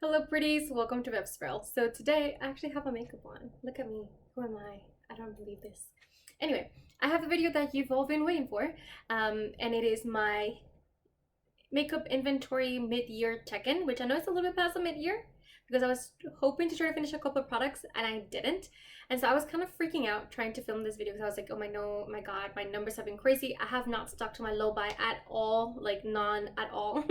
Hello pretties, welcome to Websprel. So today I actually have a makeup on. Look at me, who am I? I don't believe this. Anyway, I have a video that you've all been waiting for, and it is my makeup inventory mid-year check-in, which I know it's a little bit past the mid-year because I was hoping to try to finish a couple of products and I didn't. And so I was kind of freaking out trying to film this video because I was like, oh my no, my god, my numbers have been crazy. I have not stuck to my low buy at all, like none at all.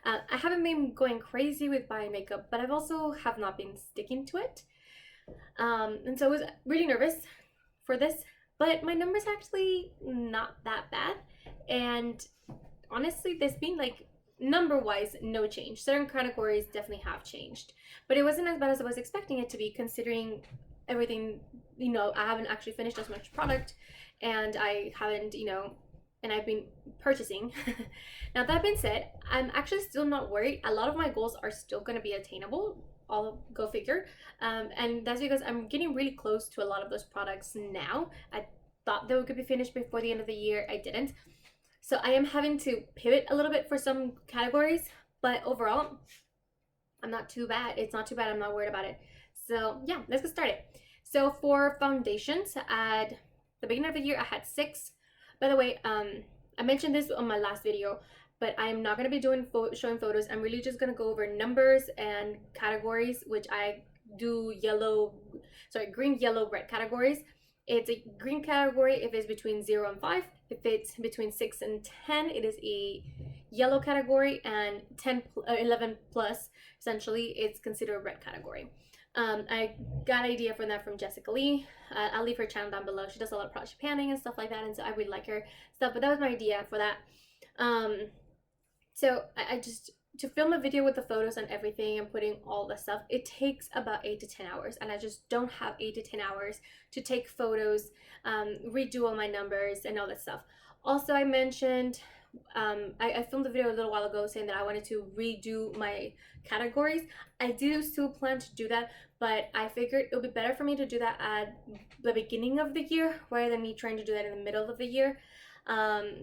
I haven't been going crazy with buying makeup, but I've also have not been sticking to it. And so I was really nervous for this, but my numbers actually not that bad. And honestly, there's been like number wise no change. Certain categories definitely have changed, but it wasn't as bad as I was expecting it to be, considering everything. I haven't actually finished as much product, and I haven't, and I've been purchasing. Now that being said, I'm actually still not worried. A lot of my goals are still going to be attainable. I'll go figure. And that's because I'm getting really close to a lot of those products now. I thought they could be finished before the end of the year. I didn't. So I am having to pivot a little bit for some categories, but overall, I'm not too bad. It's not too bad. I'm not worried about it. So yeah, let's get started. So for foundations, at the beginning of the year, I had 6. By the way, I mentioned this on my last video, but I'm not going to be doing showing photos. I'm really just going to go over numbers and categories, which I do green, yellow, red categories. It's a green category if it's between 0 and 5. If it's between 6 and 10, it is a yellow category, and 11 plus, essentially, it's considered a red category. I got an idea from that from Jessica Lee. I'll leave her channel down below. She does a lot of project panning and stuff like that, and so I really like her stuff, but that was my idea for that. So I just, to film a video with the photos and everything and putting all the stuff, it takes about 8 to 10 hours, and I just don't have 8 to 10 hours to take photos, redo all my numbers and all that stuff. Also, I mentioned I filmed a video a little while ago saying that I wanted to redo my categories. I do still plan to do that, but I figured it would be better for me to do that at the beginning of the year rather than me trying to do that in the middle of the year.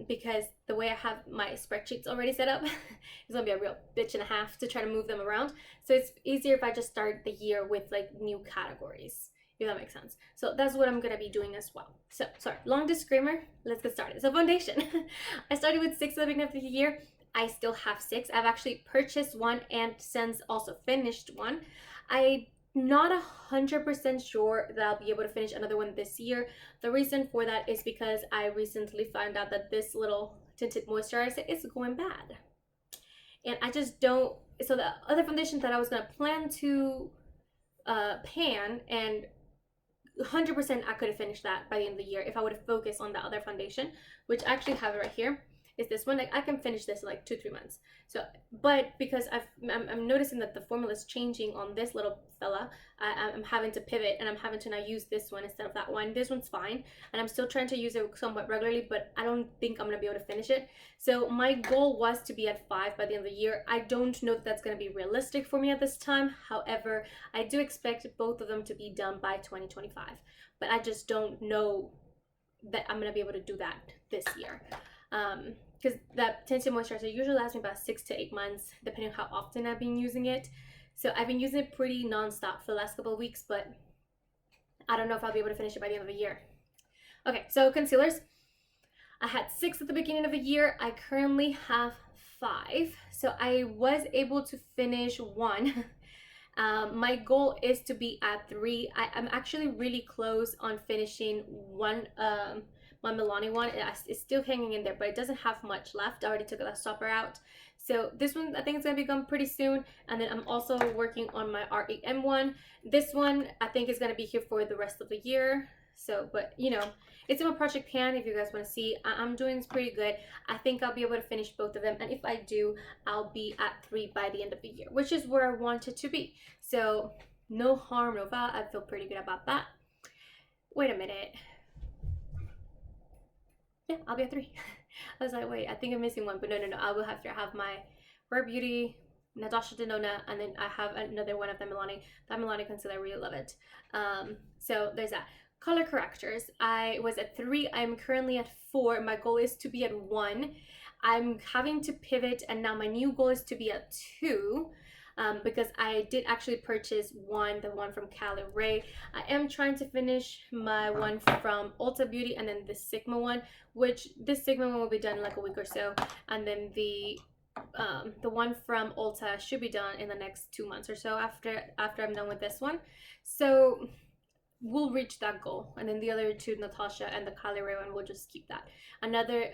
Because the way I have my spreadsheets already set up, it's gonna be a real bitch and a half to try to move them around. So it's easier if I just start the year with like new categories, if that makes sense. So that's what I'm gonna be doing as well. So sorry, long disclaimer, let's get started. So foundation. I started with 6 at the beginning of the year. I still have 6. I've actually purchased one and since also finished one. I'm not 100% sure that I'll be able to finish another one this year. The reason for that is because I recently found out that this little tinted moisturizer is going bad. And I just don't, so the other foundation that I was gonna plan to pan, and 100% I could have finished that by the end of the year if I would have focused on the other foundation, which I actually have it right here. Is this one. Like I can finish this in like 2-3 months. So, but because I'm noticing that the formula is changing on this little fella, I'm having to pivot and I'm having to now use this one instead of that one. This one's fine, and I'm still trying to use it somewhat regularly, but I don't think I'm gonna be able to finish it. So my goal was to be at 5 by the end of the year. I don't know if that's gonna be realistic for me at this time. However, I do expect both of them to be done by 2025, but I just don't know that I'm gonna be able to do that this year. Because that tinted moisturizer usually lasts me about 6 to 8 months, depending on how often I've been using it. So I've been using it pretty non-stop for the last couple of weeks, but I don't know if I'll be able to finish it by the end of the year. Okay, so concealers. I had 6 at the beginning of the year. I currently have 5. So I was able to finish 1. My goal is to be at 3. I'm actually really close on finishing 1. My Milani one is still hanging in there, but it doesn't have much left. I already took that stopper out. So this one I think it's gonna be gone pretty soon. And then I'm also working on my R8M one. This one I think is gonna be here for the rest of the year. So, but it's in my project pan. If you guys want to see, I'm doing pretty good. I think I'll be able to finish both of them, and if I do, I'll be at 3 by the end of the year, which is where I wanted to be. So no harm, no foul. I feel pretty good about that. Wait a minute. Yeah, I'll be at 3. I was like, wait, I think I'm missing one, but no. I will have to have my Rare Beauty, Natasha Denona, and then I have another one of the Milani. That Milani concealer, I really love it. So there's that. Color correctors, I was at 3. I'm currently at 4. My goal is to be at 1. I'm having to pivot, and now my new goal is to be at 2. because I did actually purchase the one from Cali Ray. I am trying to finish my one from Ulta Beauty, and then the Sigma one, which this Sigma one will be done in like a week or so, and then the one from Ulta should be done in the next 2 months or so after I'm done with this one. So we'll reach that goal, and then the other two, Natasha and the Kylie Ray one, we'll just keep that. Another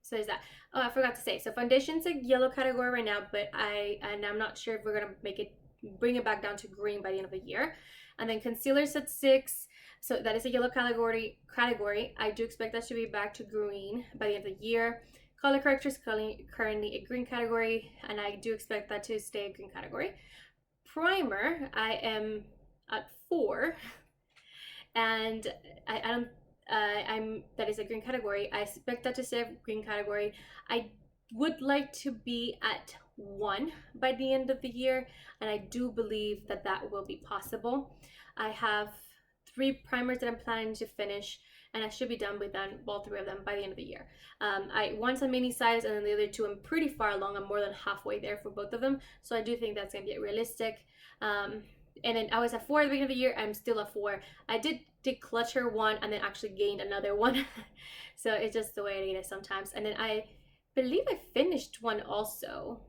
so there's that. Oh, I forgot to say, so foundation's a yellow category right now, but I'm not sure if we're gonna bring it back down to green by the end of the year. And then concealer's at 6, so that is a yellow category. I do expect that to be back to green by the end of the year. Color corrector is currently a green category, and I do expect that to stay a green category. Primer, I am at 4, and I'm that is a green category. I expect that to stay a green category. I would like to be at 1 by the end of the year, and I do believe that that will be possible. I have 3 primers that I'm planning to finish, and I should be done with them, all 3 of them, by the end of the year. One's a mini size, and then the other 2 I'm pretty far along. I'm more than halfway there for both of them, so I do think that's gonna be realistic. And then I was at 4 at the beginning of the year. I'm still at 4. I did declutter one and then actually gained another one. So it's just the way it is sometimes. And then I believe I finished one also.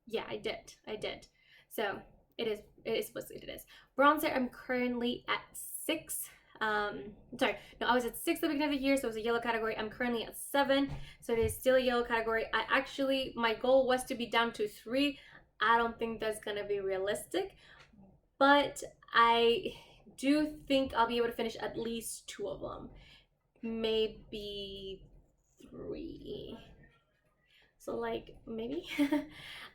Yeah, I did. So it is what it is. Bronzer, I'm currently at 6. Sorry, no, I was at 6 at the beginning of the year, so it was a yellow category. I'm currently at 7, so it is still a yellow category. My goal was to be down to 3. I don't think that's gonna be realistic, but I do think I'll be able to finish at least 2 of them, maybe 3. So like maybe,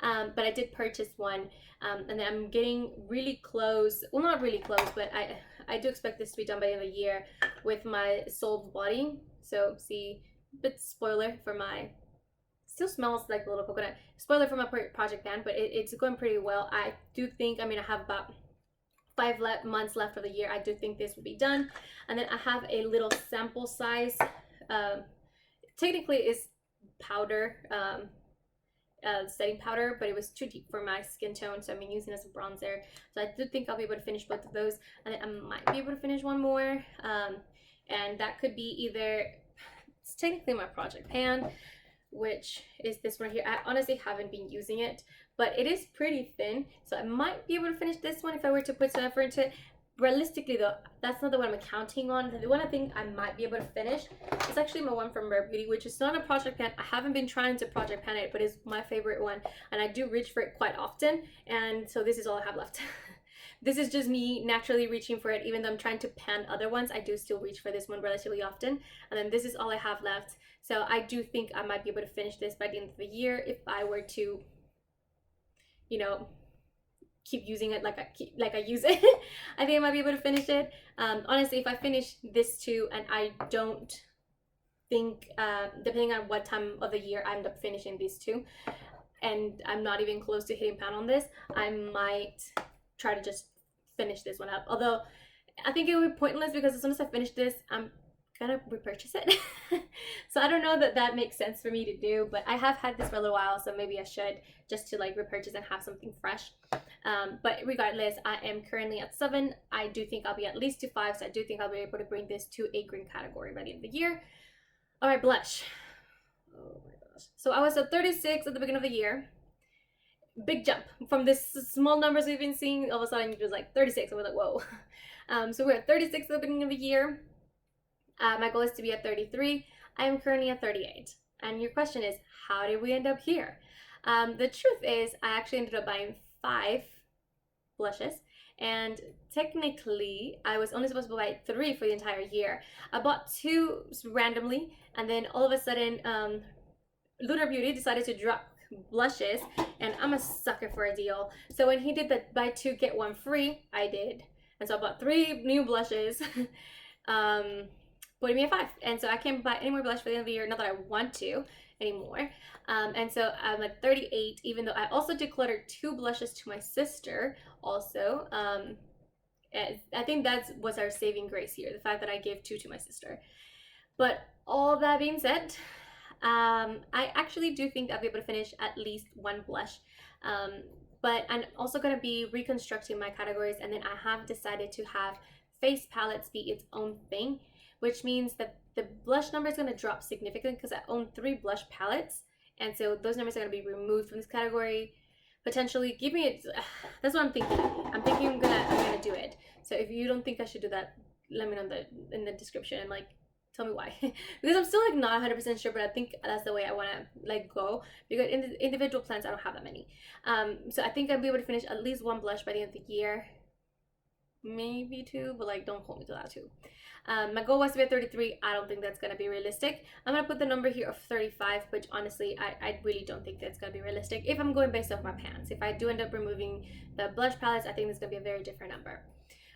but I did purchase one, and then I'm getting really close. Well, not really close, but I do expect this to be done by the end of the year with my Soul Body. So see, bit spoiler for my. Still smells like a little coconut. Spoiler for my project pan, but it's going pretty well. I do think, I have about 5 months left of the year. I do think this will be done. And then I have a little sample size. Technically it's powder, setting powder, but it was too deep for my skin tone, so I'm using it as a bronzer. So I do think I'll be able to finish both of those, and then I might be able to finish one more. And that could be either, it's technically my project pan, which is this one here. I honestly haven't been using it, but it is pretty thin, so I might be able to finish this one if I were to put some effort into it. Realistically though, that's not the one I'm counting on. The one I think I might be able to finish is actually my one from Rare Beauty, which is not a project pan. I haven't been trying to project pan it, but it's my favorite one, and I do reach for it quite often, and so this is all I have left. This is just me naturally reaching for it. Even though I'm trying to pan other ones, I do still reach for this one relatively often, and then this is all I have left. So I do think I might be able to finish this by the end of the year if I were to, you know, keep using it like I use it. I think I might be able to finish it. Honestly, if I finish this too, and I don't think, depending on what time of the year I end up finishing these 2, and I'm not even close to hitting pan on this, I might try to just finish this one up. Although I think it would be pointless, because as soon as I finish this, I'm gonna repurchase it. So I don't know that that makes sense for me to do, but I have had this for a little while, so maybe I should, just to like repurchase and have something fresh. But regardless, I am currently at 7. I do think I'll be at least to 5, so I do think I'll be able to bring this to a green category by the end of the year. All right, blush. Oh my gosh. So I was at 36 at the beginning of the year. Big jump from this small numbers we've been seeing. All of a sudden it was like 36. I was like, whoa. So we're at 36 at the beginning of the year. My goal is to be at 33. I am currently at 38. And your question is, how did we end up here? The truth is, I actually ended up buying 5 blushes, and technically I was only supposed to buy 3 for the entire year. I bought 2 randomly, and then all of a sudden Lunar Beauty decided to drop blushes, and I'm a sucker for a deal. So when he did the buy 2 get 1 free, I did, and so I bought 3 new blushes. Putting me at 5, and so I can't buy any more blush for the end of the year, not that I want to anymore. And so I'm at 38, even though I also decluttered 2 blushes to my sister also. I think that was our saving grace here, the fact that I gave 2 to my sister. But all that being said, I actually do think I'll be able to finish at least 1 blush But I'm also going to be reconstructing my categories, and then I have decided to have face palettes be its own thing, which means that the blush number is going to drop significantly because I own 3 blush palettes, and so those numbers are going to be removed from this category. Potentially, give me it. That's what I'm thinking. I'm thinking I'm gonna do it. So if you don't think I should do that, let me know in the description and like tell me why. Because I'm still like not 100% sure, but I think that's the way I want to like go, because in the individual plans I don't have that many. So I think I'll be able to finish at least 1 blush by the end of the year, maybe 2, but like don't hold me to that too. My goal was to be at 33. I don't think that's gonna be realistic. I'm gonna put the number here of 35, which honestly I really don't think that's gonna be realistic if I'm going based off my pans. If I do end up removing the blush palettes, I think it's gonna be a very different number.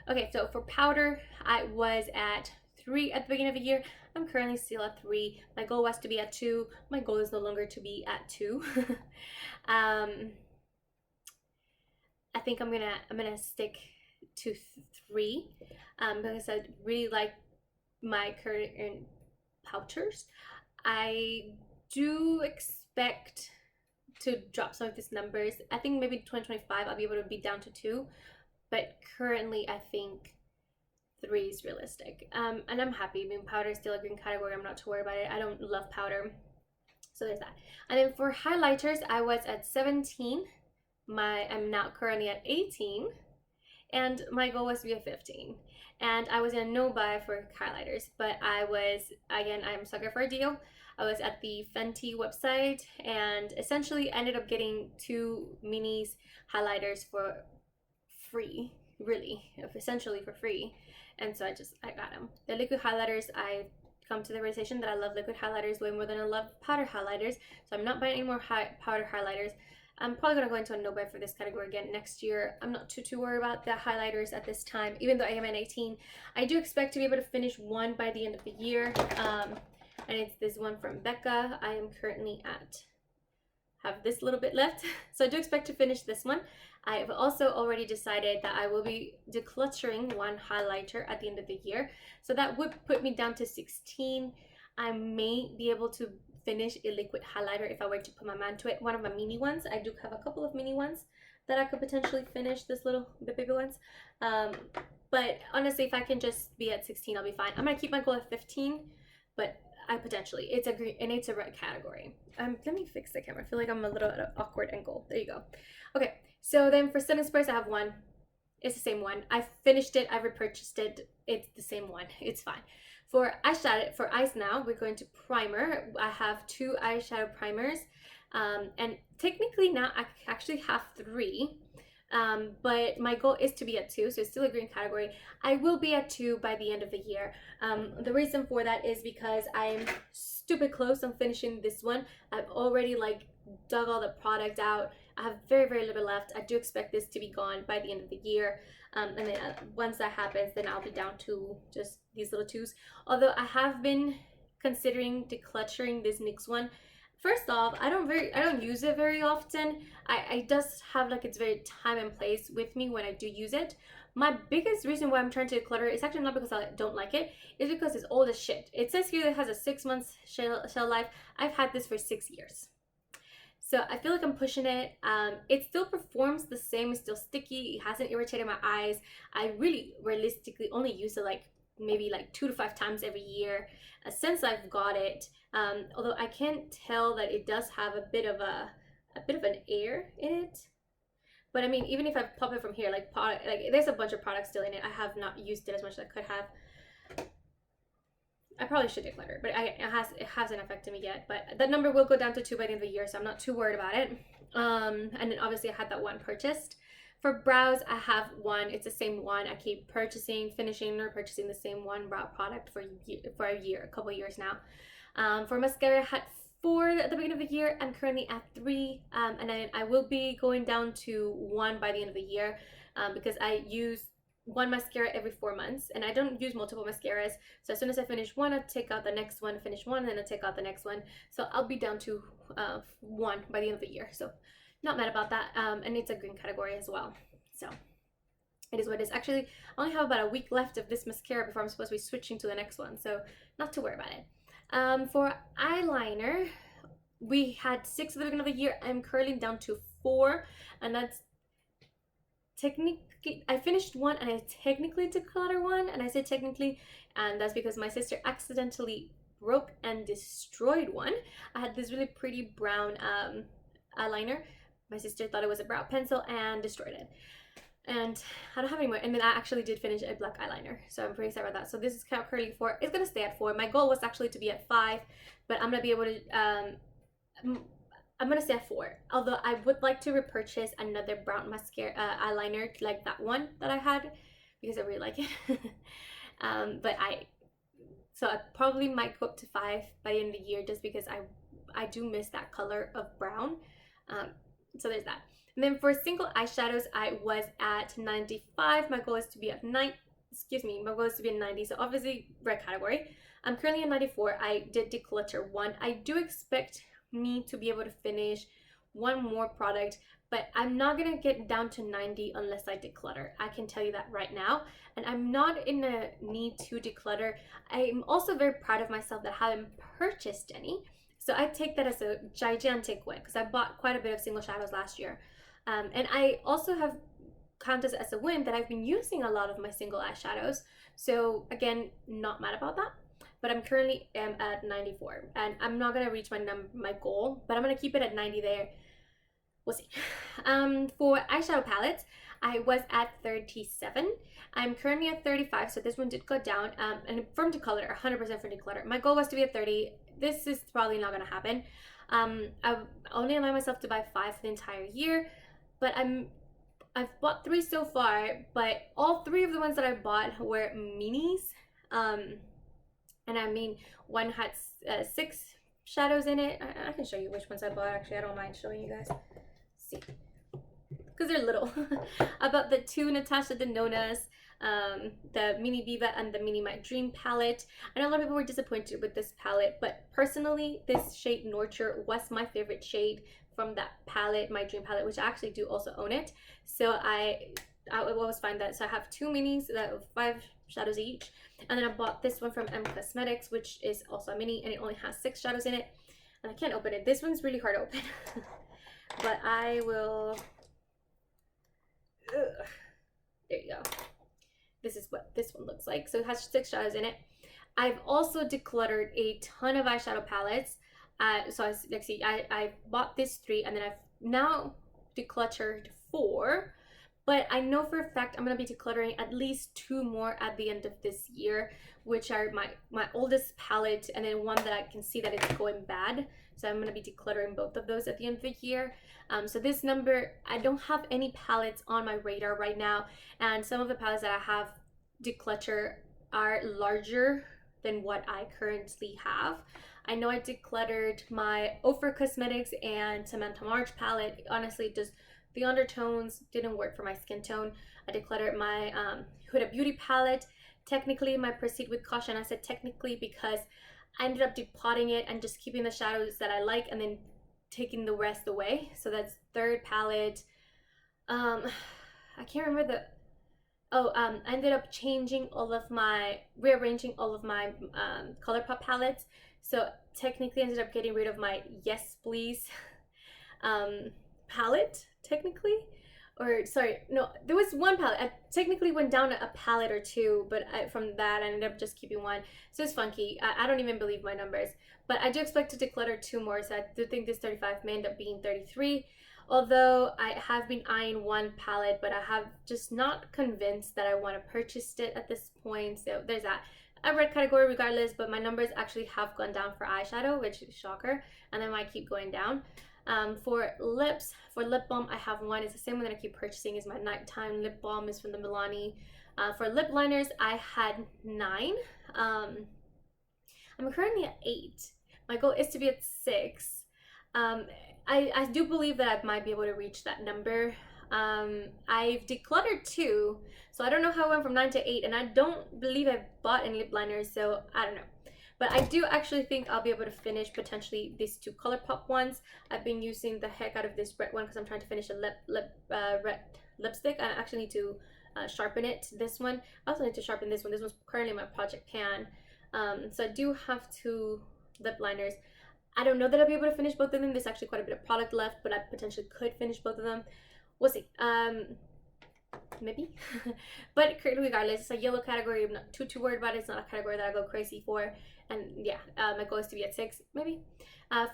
Okay, so for powder, I was at 3 at the beginning of the year. I'm currently still at 3. My goal was to be at 2. My goal is no longer to be at 2. I think I'm gonna stick to 3 because I really like my current powders. I do expect to drop some of these numbers. I think maybe 2025 I'll be able to be down to 2, but currently I think 3 is realistic. And I'm happy. I mean, powder is still a green category. I'm not too worried about it. I don't love powder, so there's that. And then for highlighters, I was at 17. I'm now currently at 18, and my goal was to be at 15. And I was in a no buy for highlighters, but I was, again, I'm a sucker for a deal. I was at the Fenty website and essentially ended up getting 2 minis highlighters for free, really, essentially for free. And so I got them. The liquid highlighters, I come to the realization that I love liquid highlighters way more than I love powder highlighters, so I'm not buying any more powder highlighters. I'm probably gonna go into a no buy for this category again next year. I'm not too worried about the highlighters at this time, even though I am at 18. I do expect to be able to finish 1 by the end of the year, and it's this one from Becca. I am currently have this little bit left, so I do expect to finish this one. I have also already decided that I will be decluttering 1 highlighter at the end of the year, so that would put me down to 16. I may be able to finish a liquid highlighter if I were to put my mind to it. One of my mini ones. I do have a couple of mini ones that I could potentially finish, the baby ones. But honestly, if I can just be at 16, I'll be fine. I'm gonna keep my goal at 15, but it's a green and it's a red category. Let me fix the camera. I feel like I'm a little at an awkward angle. There you go. Okay, so then for setting sprays, I have 1. It's the same one. I finished it. I repurchased it. It's the same one. It's fine. For eyeshadow, for eyes now, we're going to primer. I have 2 eyeshadow primers, and technically now I actually have 3, but my goal is to be at 2, so it's still a green category. I will be at 2 by the end of the year. The reason for that is because I'm stupid close on finishing this one. I've already like dug all the product out. I have very little left. I do expect this to be gone by the end of the year. And then once that happens, then I'll be down to just these little 2s. Although I have been considering decluttering this NYX one. First off, I don't use it very often. I just have like it's very time and place with me when I do use it. My biggest reason why I'm trying to declutter is actually not because I don't like it. It's because it's old as shit. It says here that it has a 6 months shelf life. I've had this for 6 years. So I feel like I'm pushing it. It still performs the same. It's still sticky. It hasn't irritated my eyes. I really realistically only use it like maybe like 2 to 5 times every year since I've got it. Although I can tell that it does have a bit of an air in it. But I mean, even if I pop it from here, like there's a bunch of products still in it. I have not used it as much as I could have. I probably should declutter, but it hasn't affected me yet. But that number will go down to 2 by the end of the year, so I'm not too worried about it. And then obviously I had that 1 purchased. For brows, I have 1. It's the same one. I keep purchasing, finishing, or purchasing the same 1 brow product for a couple years now. For mascara, I had 4 at the beginning of the year. I'm currently at 3, and then I will be going down to 1 by the end of the year because I use 1 mascara every 4 months, and I don't use multiple mascaras. So as soon as I finish 1, I take out the next one, finish 1, and then I take out the next one. So I'll be down to 1 by the end of the year. So not mad about that. And it's a green category as well. So it is what it is. Actually, I only have about a week left of this mascara before I'm supposed to be switching to the next one. So not to worry about it. For eyeliner, we had 6 at the beginning of the year. I'm currently down to 4, and that's technically, I finished one and I technically decluttered one, and I say technically, and that's because my sister accidentally broke and destroyed one. I had this really pretty brown eyeliner. My sister thought it was a brow pencil and destroyed it. And I don't have any more. And then I actually did finish a black eyeliner, so I'm pretty excited about that. So this is currently 4. It's gonna stay at 4. My goal was actually to be at 5, but I'm gonna be able to I'm gonna stay at 4. Although I would like to repurchase another brown mascara eyeliner like that one that I had, because I really like it. But I probably might go up to 5 by the end of the year, just because I do miss that color of brown. So there's that. And then for single eyeshadows, I was at 95. My goal is to be at 9. Excuse me, my goal is to be at 90. So obviously red category. I'm currently at 94. I did declutter 1. I do expect me to be able to finish one more product, but I'm not gonna get down to 90 unless I declutter. I can tell you that right now. And I'm not in a need to declutter. I'm also very proud of myself that I haven't purchased any. So I take that as a gigantic win, because I bought quite a bit of single shadows last year. And I also have counted as a win that I've been using a lot of my single eyeshadows. So again, not mad about that. But I'm currently at 94, and I'm not gonna reach my goal, but I'm gonna keep it at 90 there. We'll see. For eyeshadow palettes, I was at 37. I'm currently at 35, so this one did go down. And from declutter, 100% for declutter. My goal was to be at 30. This is probably not gonna happen. I only allow myself to buy 5 for the entire year, but I've bought 3 so far, but all 3 of the ones that I bought were minis. And I mean, one had 6 shadows in it. I can show you which ones I bought. Actually, I don't mind showing you guys. See, because they're little. I bought the 2 Natasha Denonas, the Mini Viva and the Mini My Dream palette. I know a lot of people were disappointed with this palette, but personally, this shade Nurture was my favorite shade from that palette, My Dream palette, which I actually do also own it. So I always find that. So I have 2 minis that have 5 shadows each, and then I bought this one from M Cosmetics, which is also a mini, and it only has 6 shadows in it, and I can't open it. This one's really hard to open. But I will. Ugh. There you go. This is what this one looks like. So it has 6 shadows in it. I've also decluttered a ton of eyeshadow palettes. So let's see, I bought this 3, and then I've now decluttered 4. But I know for a fact I'm going to be decluttering at least 2 more at the end of this year, which are my oldest palette, and then one that I can see that it's going bad. So I'm going to be decluttering both of those at the end of the year. So this number, I don't have any palettes on my radar right now. And some of the palettes that I have declutter are larger than what I currently have. I know I decluttered my Ofra Cosmetics and Samantha March palette. Honestly, just the undertones didn't work for my skin tone. I decluttered my Huda Beauty palette. Technically, my Proceed with Caution. I said technically because I ended up depotting it and just keeping the shadows that I like, and then taking the rest away. So that's 3rd palette. I can't remember the. I ended up changing all of my, rearranging all of my ColourPop palettes. So technically, I ended up getting rid of my Yes Please palette, technically. Or sorry, no, there was one palette. I technically went down a palette or 2, but from that I ended up just keeping 1. So it's funky. I don't even believe my numbers. But I do expect to declutter 2 more, so I do think this 35 may end up being 33. Although I have been eyeing 1 palette, but I have just not convinced that I want to purchase it at this point. So there's that. A red category regardless, but my numbers actually have gone down for eyeshadow, which is a shocker, and they might keep going down. For lips, for lip balm, I have 1. It's the same one that I keep purchasing. Is my nighttime lip balm. Is from the Milani. For lip liners, I had 9. I'm currently at 8. My goal is to be at 6. I do believe that I might be able to reach that number. I've decluttered 2, so I don't know how I went from 9 to 8, and I don't believe I've bought any lip liners, so I don't know. But I do actually think I'll be able to finish potentially these 2 ColourPop ones. I've been using the heck out of this red one because I'm trying to finish a red lipstick. I actually need to sharpen it. This one, I also need to sharpen this one. This one's currently my project pan. So I do have 2 lip liners. I don't know that I'll be able to finish both of them. There's actually quite a bit of product left, but I potentially could finish both of them. We'll see. maybe. But regardless, it's a yellow category. I'm not too worried about it. It's not a category that I go crazy for. And yeah, my goal is to be at 6 maybe.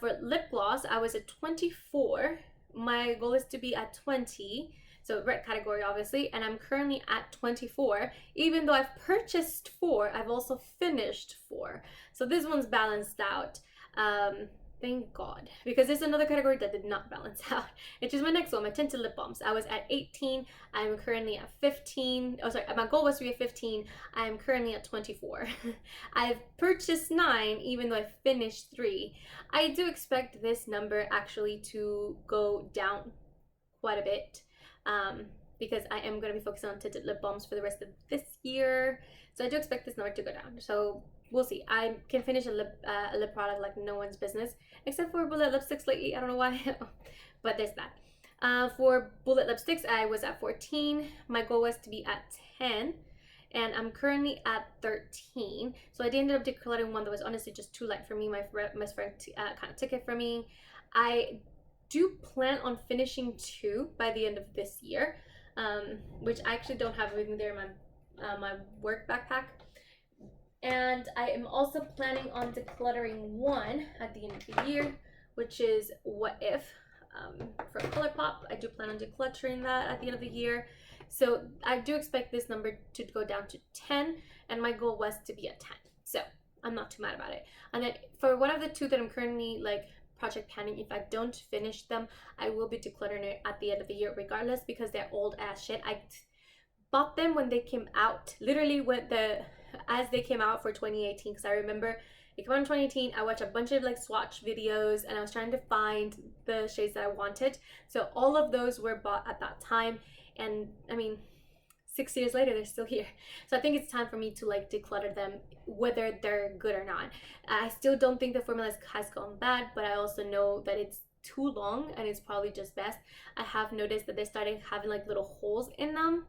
For lip gloss, I was at 24. My goal is to be at 20. So red category obviously, and I'm currently at 24. Even though I've purchased 4, I've also finished 4. So this one's balanced out. Thank God, because there's another category that did not balance out, which is my next one, my tinted lip balms. I was at 18. I'm currently at 15. Oh, sorry, my goal was to be at 15. I'm currently at 24. I've purchased 9, even though I finished 3. I do expect this number actually to go down quite a bit, because I am going to be focusing on tinted lip balms for the rest of this year. So I do expect this number to go down. So we'll see. I can finish a lip product like no one's business, except for bullet lipsticks lately. I don't know why, but there's that. For bullet lipsticks, I was at 14. My goal was to be at 10, and I'm currently at 13. So I ended up decluttering one that was honestly just too light for me. My friend kind of took it from me. I do plan on finishing 2 by the end of this year, which I actually don't have everything there in my work backpack. And I am also planning on decluttering 1 at the end of the year, which is What If, from ColourPop. I do plan on decluttering that at the end of the year. So I do expect this number to go down to 10, and my goal was to be at 10. So I'm not too mad about it. And then for one of the 2 that I'm currently like project planning, if I don't finish them, I will be decluttering it at the end of the year regardless, because they're old ass shit. I bought them when they came out, literally as they came out for 2018, because I remember it came out in 2018. I watched a bunch of like swatch videos, and I was trying to find the shades that I wanted. So all of those were bought at that time, and I mean, 6 years later they're still here. So I think it's time for me to like declutter them, whether they're good or not. I still don't think the formula has gone bad, but I also know that it's too long, and it's probably just best. I have noticed that they started having like little holes in them,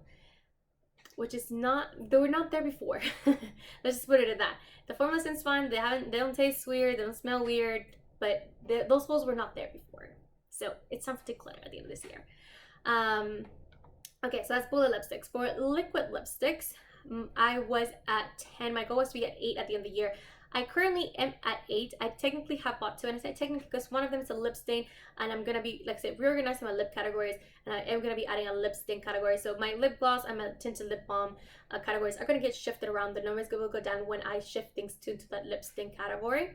which is they were not there before. Let's just put it at that. The formula seems fine. They don't taste weird, they don't smell weird, but those holes were not there before. So it's time to declutter at the end of this year. Okay, so that's bullet lipsticks. For liquid lipsticks, I was at 10. My goal was to be at 8 at the end of the year. I currently am at 8. I technically have bought 2, and I say technically because one of them is a lip stain, and I'm gonna be, like I said, reorganizing my lip categories, and I am gonna be adding a lip stain category. So my lip gloss and my tinted lip balm categories are gonna get shifted around. The numbers will go down when I shift things into that lip stain category.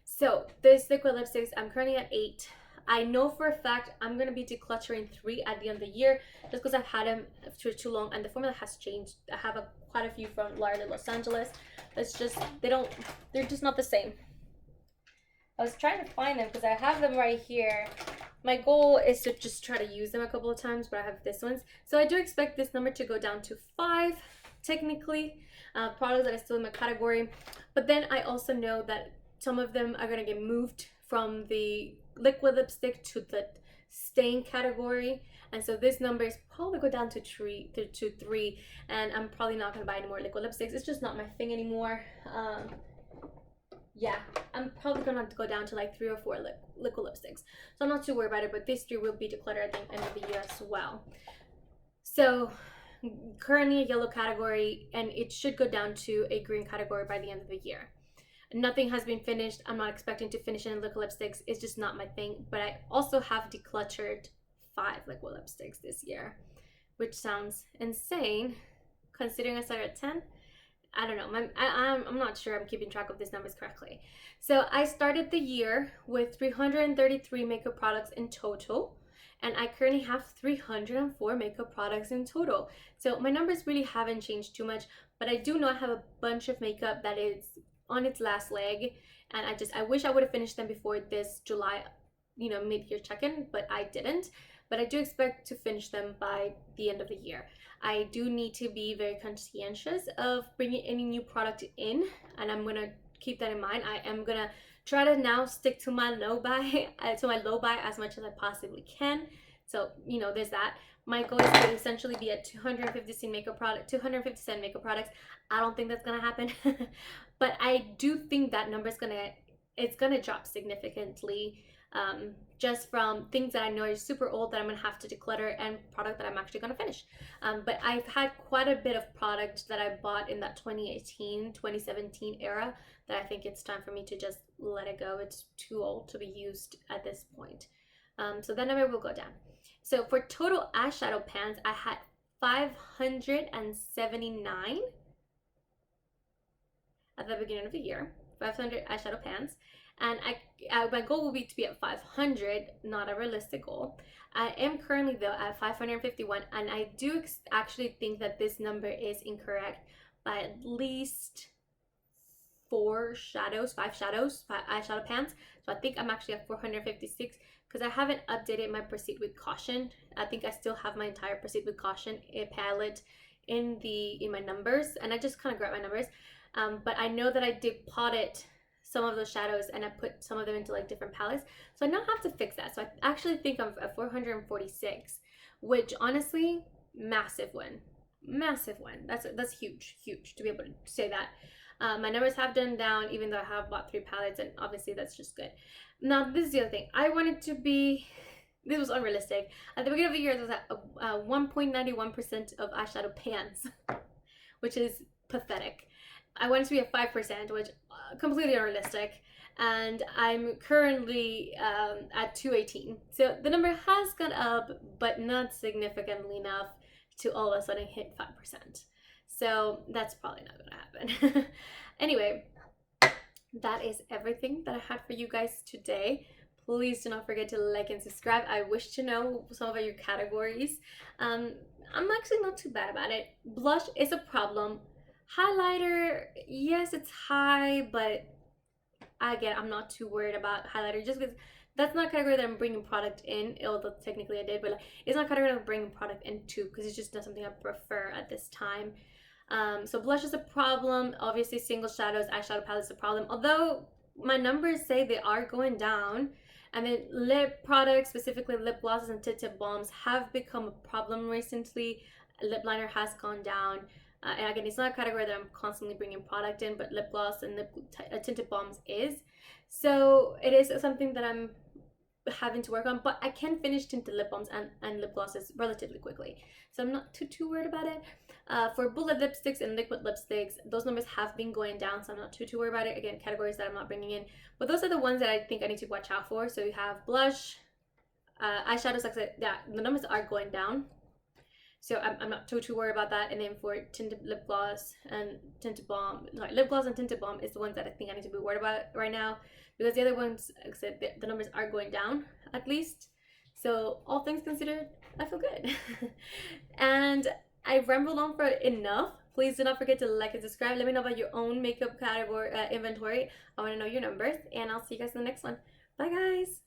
So this liquid lipsticks, I'm currently at 8. I know for a fact I'm going to be decluttering 3 at the end of the year, just because I've had them for too long and the formula has changed. I have quite a few from L'Oreal Los Angeles. It's just, they're just not the same. I was trying to find them because I have them right here. My goal is to just try to use them a couple of times, but I have this ones. So I do expect this number to go down to 5, technically, products that are still in my category. But then I also know that some of them are going to get moved from the liquid lipstick to the stain category, and so this number is probably go down to 3, and I'm probably not going to buy any more liquid lipsticks. It's just not my thing anymore. Yeah, I'm probably gonna have to go down to like 3 or 4 liquid lipsticks, so I'm not too worried about it, but these 3 will be decluttered at the end of the year as well. So currently a yellow category, and it should go down to a green category by the end of the year. Nothing has been finished. I'm not expecting to finish any liquid lipsticks. It's just not my thing. But I also have decluttered 5 liquid lipsticks this year, which sounds insane considering I started at 10. I don't know. I'm not sure I'm keeping track of these numbers correctly. So I started the year with 333 makeup products in total, and I currently have 304 makeup products in total. So my numbers really haven't changed too much, but I do know I have a bunch of makeup that is on its last leg, and I wish I would have finished them before this July, mid-year check-in, but I didn't. But I do expect to finish them by the end of the year. I do need to be very conscientious of bringing any new product in, and I'm gonna keep that in mind. I am gonna try to now stick to my low buy, as much as I possibly can. So there's that. My goal is to essentially be at 257 makeup products. I don't think that's gonna happen, but I do think that number is gonna drop significantly just from things that I know are super old that I'm gonna have to declutter and product that I'm actually gonna finish. But I've had quite a bit of product that I bought in that 2018, 2017 era that I think it's time for me to just let it go. It's too old to be used at this point. So that number will go down. So for total eyeshadow pans, I had 579 at the beginning of the year. 500 eyeshadow pans, and my goal will be to be at 500, not a realistic goal. I am currently though at 551, and I do actually think that this number is incorrect by at least five eyeshadow pans. So I think I'm actually at 456 because I haven't updated my Proceed with Caution. I think I still have my entire Proceed with Caution palette in my numbers, and I just kind of grabbed my numbers. But I know that I did potted some of those shadows and I put some of them into like different palettes. So I now have to fix that. So I actually think I'm at 446, which honestly, massive win. Massive win. That's huge, huge to be able to say that. My numbers have done down even though I have bought 3 palettes, and obviously that's just good. Now this is the other thing. I wanted to be, this was unrealistic. At the beginning of the year, there was at 1.91% of eyeshadow pans, which is pathetic. I wanted to be at 5%, which completely unrealistic, and I'm currently at 218. So the number has gone up, but not significantly enough to all of a sudden hit 5%. So that's probably not gonna happen. Anyway, that is everything that I had for you guys today. Please do not forget to like and subscribe. I wish to know some of your categories. I'm actually not too bad about it. Blush is a problem. Highlighter, yes, it's high, but again, I'm not too worried about highlighter just because that's not a category that I'm bringing product in, although technically I did, but like, it's not a category that I'm bringing product into because it's just not something I prefer at this time. So blush is a problem. Obviously, single shadows, eyeshadow palette is a problem, although my numbers say they are going down. And then lip products, specifically lip glosses and tinted balms, have become a problem recently. Lip liner has gone down. And again, it's not a category that I'm constantly bringing product in, but lip gloss and tinted balms is. So it is something that I'm having to work on, but I can finish tinted lip balms and lip glosses relatively quickly. So I'm not too worried about it. For bullet lipsticks and liquid lipsticks, those numbers have been going down, so I'm not too worried about it. Again, categories that I'm not bringing in. But those are the ones that I think I need to watch out for. So you have blush, eyeshadows, like I said, yeah, the numbers are going down. So I'm not too worried about that. And then for tinted lip gloss and tinted balm, sorry, lip gloss and tinted balm is the ones that I think I need to be worried about right now, because the other ones, like I said, the numbers are going down at least. So all things considered, I feel good. And I've rambled on for enough. Please do not forget to like and subscribe. Let me know about your own makeup category inventory. I want to know your numbers, and I'll see you guys in the next one. Bye guys.